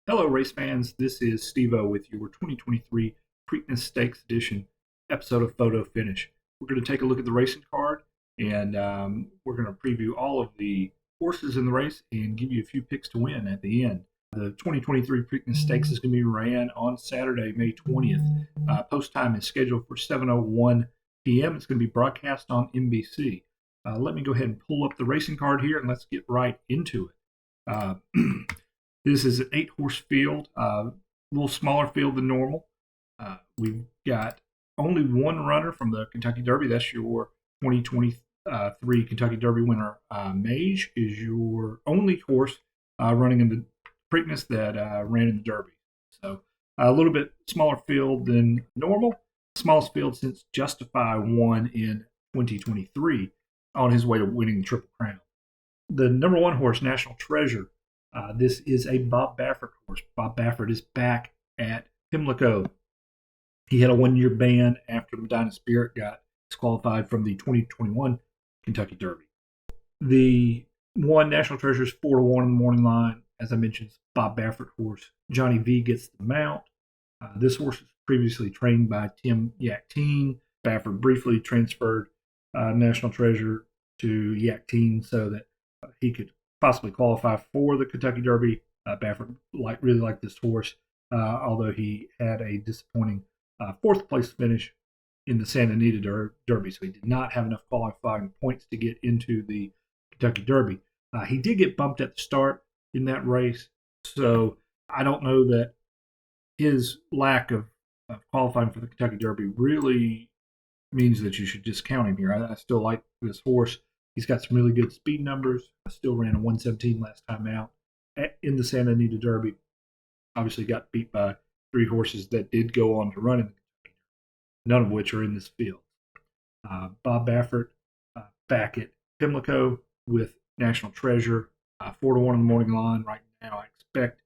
Hello, race fans. This is Steve-O with your 2023 Preakness Stakes edition episode of Photo Finish. We're going to take a look at the racing card, and we're going to preview all of the horses in the race and give you a few picks to win at the end. The 2023 Preakness Stakes is going to be ran on Saturday, May 20th. Post time is scheduled for 7:01 p.m. It's going to be broadcast on NBC. Let me go ahead and pull up the racing card here, and let's get right into it. This is an 8-horse field, a little smaller field than normal. We've got only one runner from the Kentucky Derby. That's your 2023 Kentucky Derby winner. Mage is your only horse running in the Preakness that ran in the Derby. So a little bit smaller field than normal. Smallest field since Justify won in 2023 on his way to winning the Triple Crown. The number one horse, National Treasure. This is a Bob Baffert horse. Bob Baffert is back at Pimlico. He had a one-year ban after Medina Spirit got disqualified from the 2021 Kentucky Derby. The one National Treasure is 4-1 in the morning line. As I mentioned, it's Bob Baffert horse. Johnny V gets the mount. This horse was previously trained by Tim Yakteen. Baffert briefly transferred National Treasure to Yakteen so that he could possibly qualify for the Kentucky Derby. Baffert really liked this horse, although he had a disappointing fourth place finish in the Santa Anita Derby, so he did not have enough qualifying points to get into the Kentucky Derby. He did get bumped at the start in that race, so I don't know that his lack of qualifying for the Kentucky Derby really means that you should discount him here. I still like this horse. He's got some really good speed numbers. I still ran a 117 last time out in the Santa Anita Derby. Obviously got beat by 3 horses that did go on to run in the Kentucky Derby, none of which are in this field. Bob Baffert back at Pimlico with National Treasure, 4-1 in the morning line right now. I expect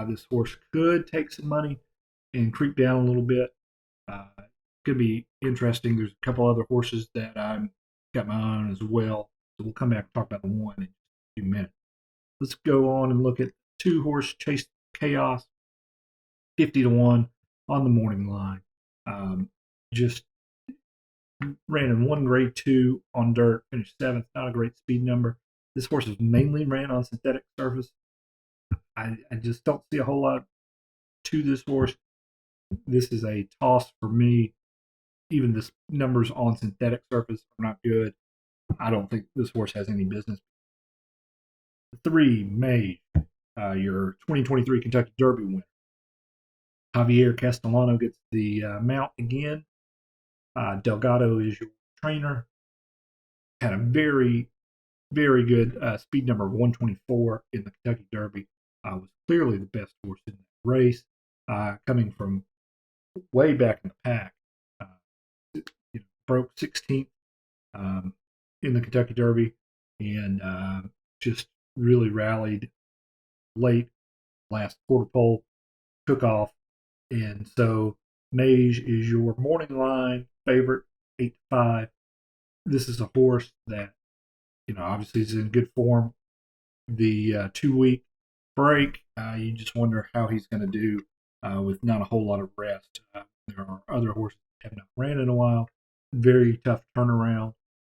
this horse could take some money and creep down a little bit. Could be interesting. There's a couple other horses that I'm got my eye on as well. So we'll come back and talk about the one in a few minutes. Let's go on and look at 2-horse Chase Chaos, 50-1 on the morning line. Just ran in 1 grade 2 on dirt, finished 7th. Not a great speed number. This horse is mainly ran on synthetic surface. I just don't see a whole lot to this horse. This is a toss for me. Even the numbers on synthetic surface are not good. I don't think this horse has any business. 3, Mage, your 2023 Kentucky Derby winner. Javier Castellano gets the mount again. Delgado is your trainer. Had a very, very good speed number of 124 in the Kentucky Derby. Was clearly the best horse in that race, coming from way back in the pack. Broke 16th in the Kentucky Derby and just really rallied late last quarter pole, took off. And so Mage is your morning line favorite, 8-5. This is a horse that, obviously is in good form. The 2-week break, you just wonder how he's going to do with not a whole lot of rest. There are other horses that have not ran in a while. Very tough turnaround.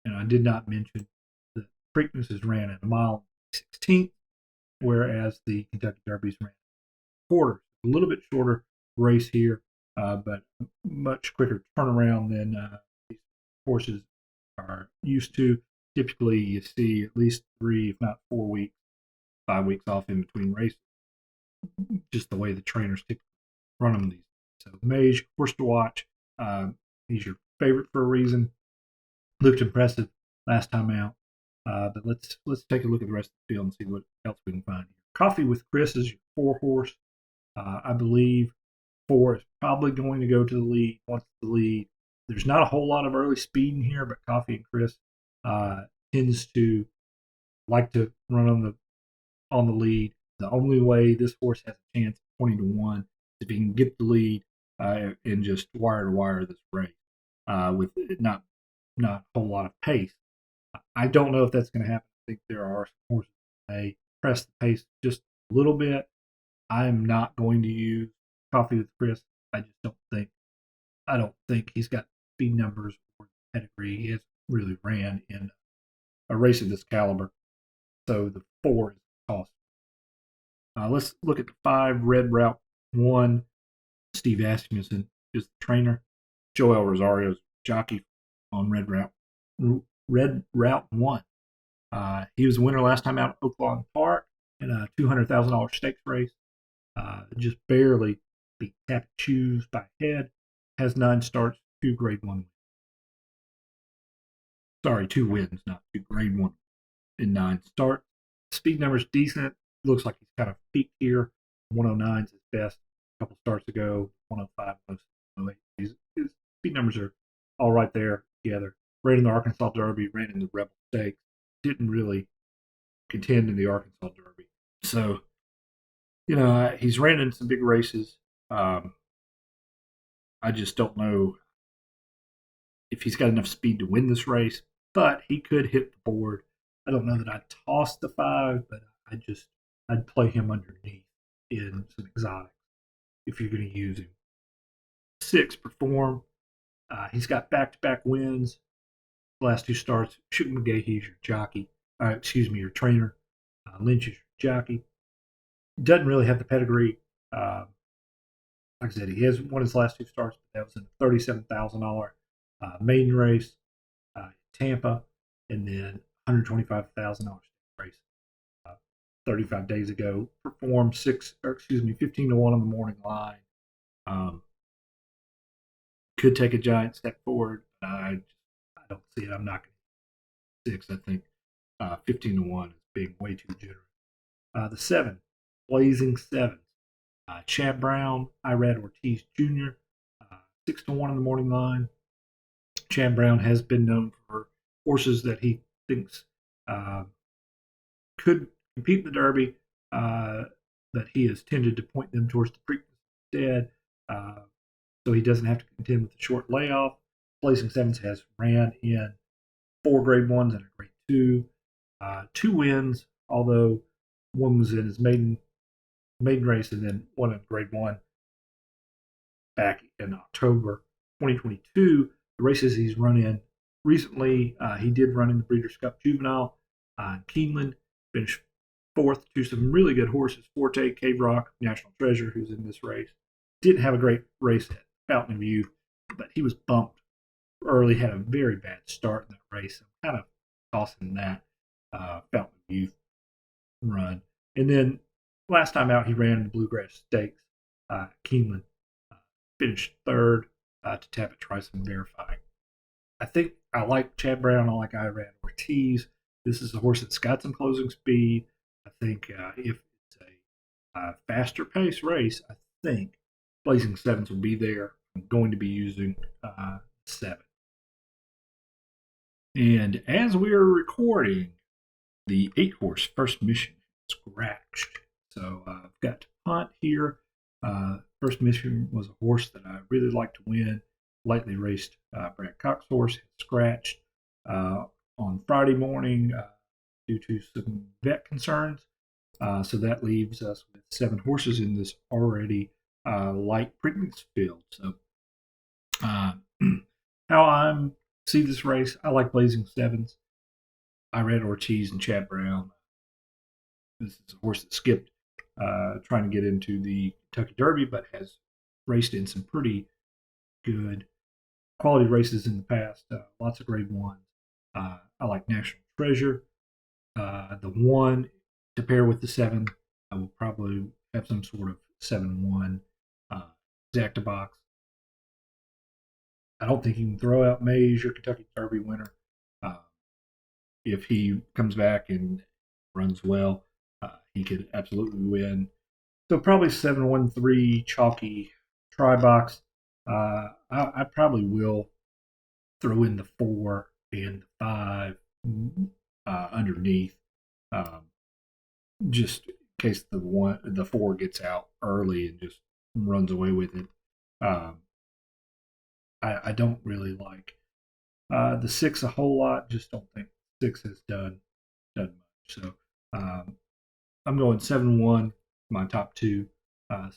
And I did not mention that Preakness is ran at a mile 16th, whereas the Kentucky Derby's ran quarter. A little bit shorter race here, but much quicker turnaround than these horses are used to. Typically, you see at least 3, if not 4 weeks, 5 weeks off in between races. Just the way the trainers typically run them these days. So Mage, horse to watch. He's your favorite for a reason. Looked impressive last time out. But let's take a look at the rest of the field and see what else we can find here. Coffee with Chris is your 4-horse. I believe 4 is probably going to go to the lead. Wants the lead. There's not a whole lot of early speed in here, but Coffee and Chris tends to like to run on the lead. The only way this horse has a chance at 20-1 is if he can get the lead and just wire to wire this race with not a whole lot of pace. I don't know if that's going to happen. I think there are some horses that may press the pace just a little bit. I'm not going to use Coffee with Chris. I just don't think. I don't think he's got speed numbers or pedigree. He hasn't really ran in a race of this caliber. So the 4 is cost. Let's look at the 5 Red Route 1. Steve Asmussen is the trainer. Joel Rosario's jockey on Red Route 1. He was the winner last time out at Oaklawn Park in a $200,000 stakes race. Just barely beat Tap Choose by head. Has 9 starts, 2 grade 1. Sorry, 2 wins, not 2 grade 1 in 9 starts. Speed number's decent. Looks like he's kind of peaked here. 109 is his best. A couple starts ago, 105, 108. His speed numbers are all right there together. Ran in the Arkansas Derby, ran in the Rebel Stakes. Didn't really contend in the Arkansas Derby. So, he's ran in some big races. I just don't know if he's got enough speed to win this race, but he could hit the board. I don't know that I'd toss the 5, but I'd play him underneath in some exotics if you're going to use him. 6 Perform. He's got back-to-back wins. The last 2 starts. Shoot McGahee's your jockey. Your trainer. Lynch is your jockey. Doesn't really have the pedigree. Like I said, he has won his last 2 starts, but that was in a $37,000 maiden race, Tampa, and then $125,000 race 35 days ago. Performed 15 to 1 on the morning line. Could take a giant step forward. I don't see it. I'm not going to 6. I think 15 to 1 is being way too generous. The 7, Blazing Sevens. Chad Brown, Irad Ortiz Jr., 6 to 1 on the morning line. Chad Brown has been known for horses that he thinks could compete in the Derby, but he has tended to point them towards the Preakness instead, so he doesn't have to contend with the short layoff. Blazing Sevens has ran in 4 grade 1s and a grade 2. 2 wins, although one was in his maiden race and then one in grade 1 back in October 2022. The races he's run in recently, he did run in the Breeders' Cup Juvenile in Keeneland, finished 4th to some really good horses, Forte, Cave Rock, National Treasure, who's in this race. Didn't have a great race at Fountain of Youth, but he was bumped early, had a very bad start in that race. I'm kind of tossing that Fountain of Youth run. And then last time out, he ran in the Bluegrass Stakes, Keeneland, finished 3rd to Tapit Trice and Verifying. I think I like Chad Brown. I like Irad Ortiz. This is a horse that's got some closing speed. I think if it's a faster pace race, I think Blazing Sevens will be there. I'm going to be using 7. And as we are recording, the 8 horse First Mission scratched. So I've got to punt here. First Mission was a horse that I really like to win. Lightly raced Brad Cox horse, scratched on Friday morning due to some vet concerns. So that leaves us with 7 horses in this already light Preakness field. So how I see this race, I like Blazing Sevens. Irad Ortiz and Chad Brown. This is a horse that skipped trying to get into the Kentucky Derby, but has raced in some pretty good quality races in the past. Lots of grade 1s. I like National Treasure. The 1 to pair with the 7, I will probably have some sort of 7-1 exacta box. I don't think you can throw out Mage, your Kentucky Derby winner. If he comes back and runs well, he could absolutely win. So probably 7-1-3 chalky try box. I probably will throw in the 4 and the 5 underneath, just in case the 4 gets out early and just runs away with it. I don't really like the 6 a whole lot. Just don't think 6 has done much. So I'm going 7-1, my top 2.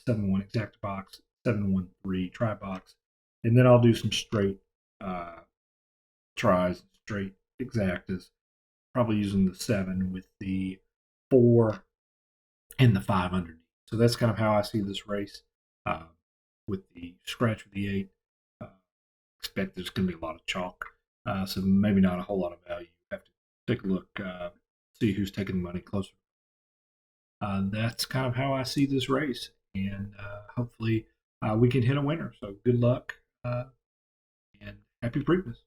7-1 exacta box, 7-1-3 try box, and then I'll do some straight tries, straight exactas, probably using the 7 with the 4 and the 5 underneath. So that's kind of how I see this race. With the scratch with the 8, expect there's going to be a lot of chalk. So maybe not a whole lot of value. You have to take a look, see who's taking the money closer. That's kind of how I see this race. And hopefully we can hit a winner. So good luck and happy Preakness.